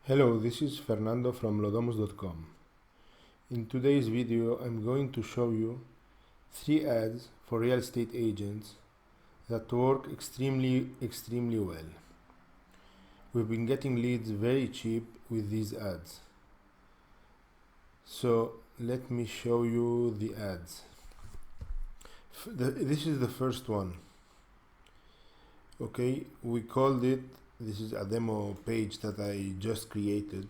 Hello, this is Fernando from Lodomus.com. In today's video, I'm going to show you 3 ads for real estate agents that work extremely well. We've been getting leads very cheap with these ads. So let me show you the ads. This is the first one. Okay, we called it, this is a demo page that I just created.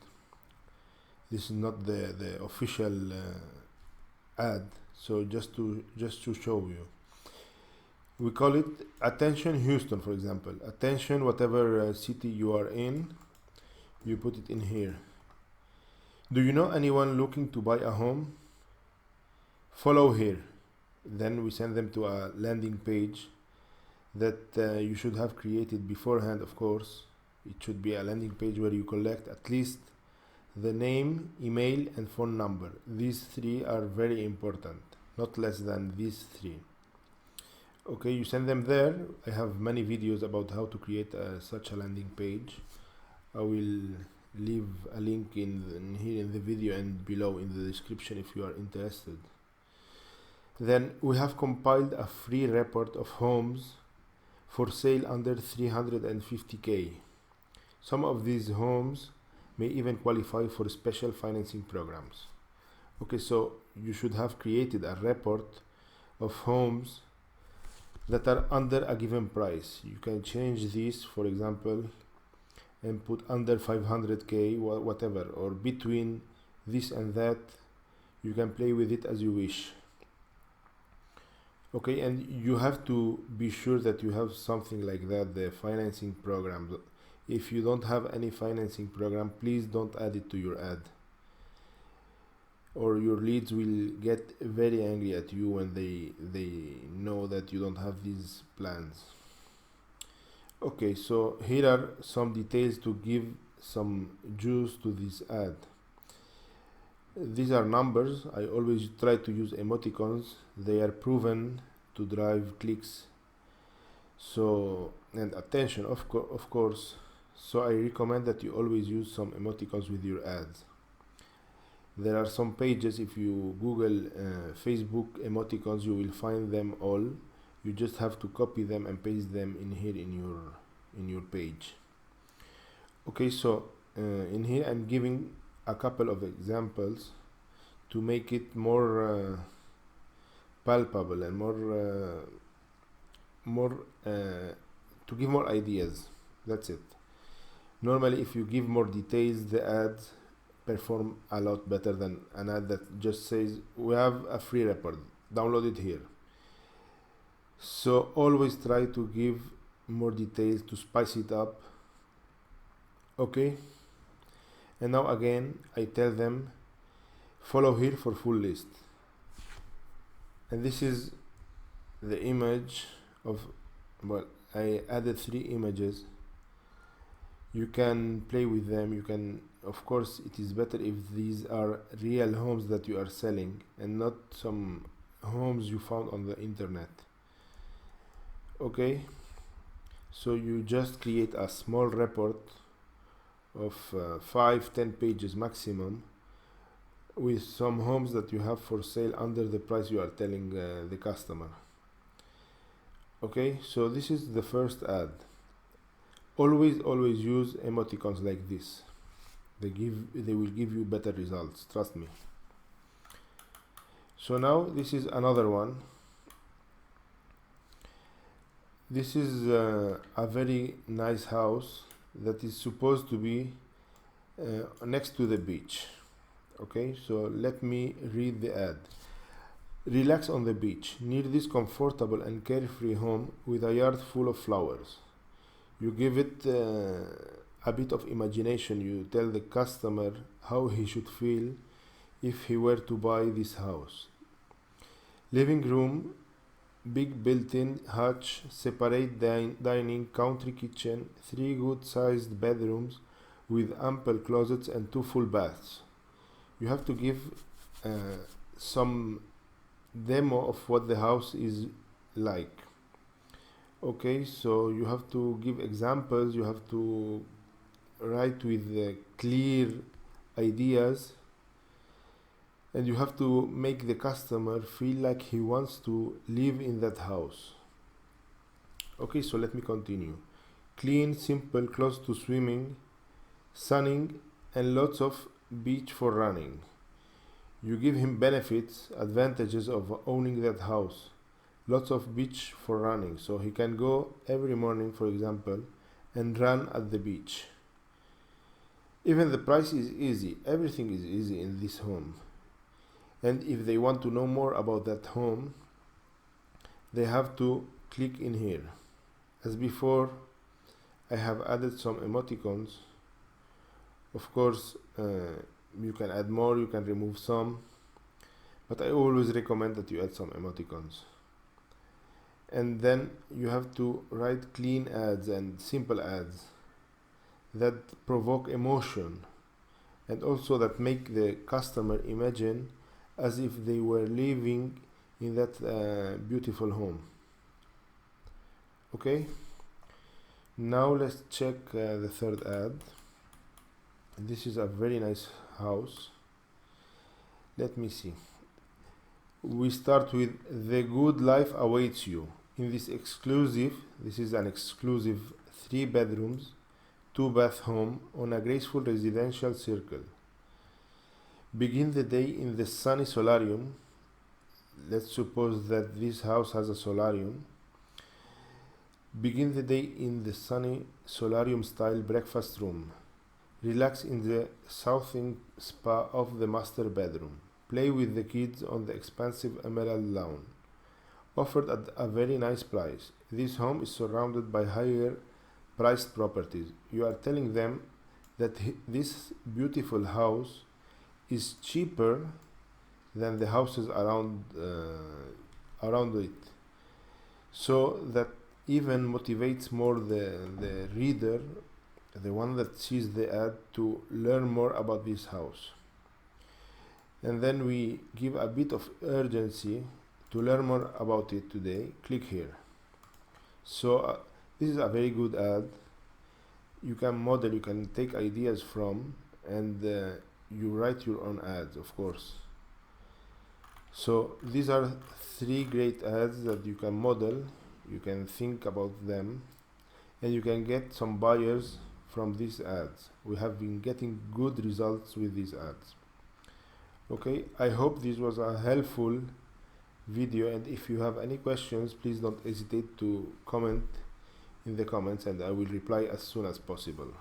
This is not the official ad, so just to show you, we call it attention Houston, for example. Attention whatever city you are in, you put it in here. Do you know anyone looking to buy a home? Follow here. Then we send them to a landing page that you should have created beforehand. Of course, it should be a landing page where you collect at least the name, email, and phone number. These 3 are very important, not less than these 3. Okay, you send them there. I have many videos about how to create such a landing page. I will leave a link here in the video and below in the description if you are interested. Then we have compiled a free report of homes for sale under 350k. Some of these homes may even qualify for special financing programs. Okay, so you should have created a report of homes that are under a given price. You can change this, for example, and put under 500k, whatever, or between this and that. You can play with it as you wish. Okay, and you have to be sure that you have something like that, the financing program. If you don't have any financing program, please don't add it to your ad, or your leads will get very angry at you when they know that you don't have these plans. Okay, so here are some details to give some juice to this ad. These are numbers. I always try to use emoticons. They are proven to drive clicks. So, and attention, of course. So I recommend that you always use some emoticons with your ads. There are some pages, if you Google Facebook emoticons, you will find them all. You just have to copy them and paste them in here in your page. Okay, so in here I'm giving a couple of examples to make it more palpable and to give more ideas. That's it. Normally, if you give more details, the ads perform a lot better than an ad that just says we have a free report, download it here. So always try to give more details to spice it up. Okay, and now again I tell them follow here for full list. And this is the image of, well, I added 3 images. You can play with them. You can, of course, it is better if these are real homes that you are selling and not some homes you found on the internet. Okay, so you just create a small report of 5-10 pages maximum with some homes that you have for sale under the price you are telling the customer. Okay, so this is the first ad. Always use emoticons like this. They will give you better results, trust me. So now this is another one. This is a very nice house that is supposed to be next to the beach. Okay, so let me read the ad. Relax on the beach, near this comfortable and carefree home with a yard full of flowers. You give it a bit of imagination. You tell the customer how he should feel if he were to buy this house. Living room, big built-in hatch, separate dining, country kitchen, 3 good-sized bedrooms with ample closets and 2 full baths. You have to give some demo of what the house is like. Okay, so you have to give examples. You have to write with clear ideas, and you have to make the customer feel like he wants to live in that house. Okay, so let me continue. Clean, simple, close to swimming, sunning, and lots of beach for running. You give him benefits, advantages of owning that house. Lots of beach for running, so he can go every morning, for example, and run at the beach. Even the price is easy. Everything is easy in this home. And if they want to know more about that home, they have to click in here. As before, I have added some emoticons. Of course, you can add more, you can remove some, but I always recommend that you add some emoticons. And then you have to write clean ads and simple ads that provoke emotion, and also that make the customer imagine as if they were living in that beautiful home. Okay, now let's check the third ad. This is a very nice house. Let me see. We start with "The good life awaits you" in this is an exclusive 3 bedrooms 2 bath home on a graceful residential circle. Begin the day in the sunny solarium. Let's suppose that this house has a solarium. Begin the day in the sunny solarium style breakfast room. Relax in the southern spa of the master bedroom. Play with the kids on the expansive emerald lawn. Offered at a very nice price. This home is surrounded by higher priced properties. You are telling them that this beautiful house is cheaper than the houses around it, so that even motivates more the reader, the one that sees the ad, to learn more about this house. And then we give a bit of urgency to learn more about it today. Click here. So this is a very good ad. You can model, you can take ideas from, and you write your own ads, of course. So these are 3 great ads that you can model, you can think about them, and you can get some buyers from these ads. We have been getting good results with these ads. Okay, I hope this was a helpful video, and if you have any questions, please don't hesitate to comment in the comments, and I will reply as soon as possible.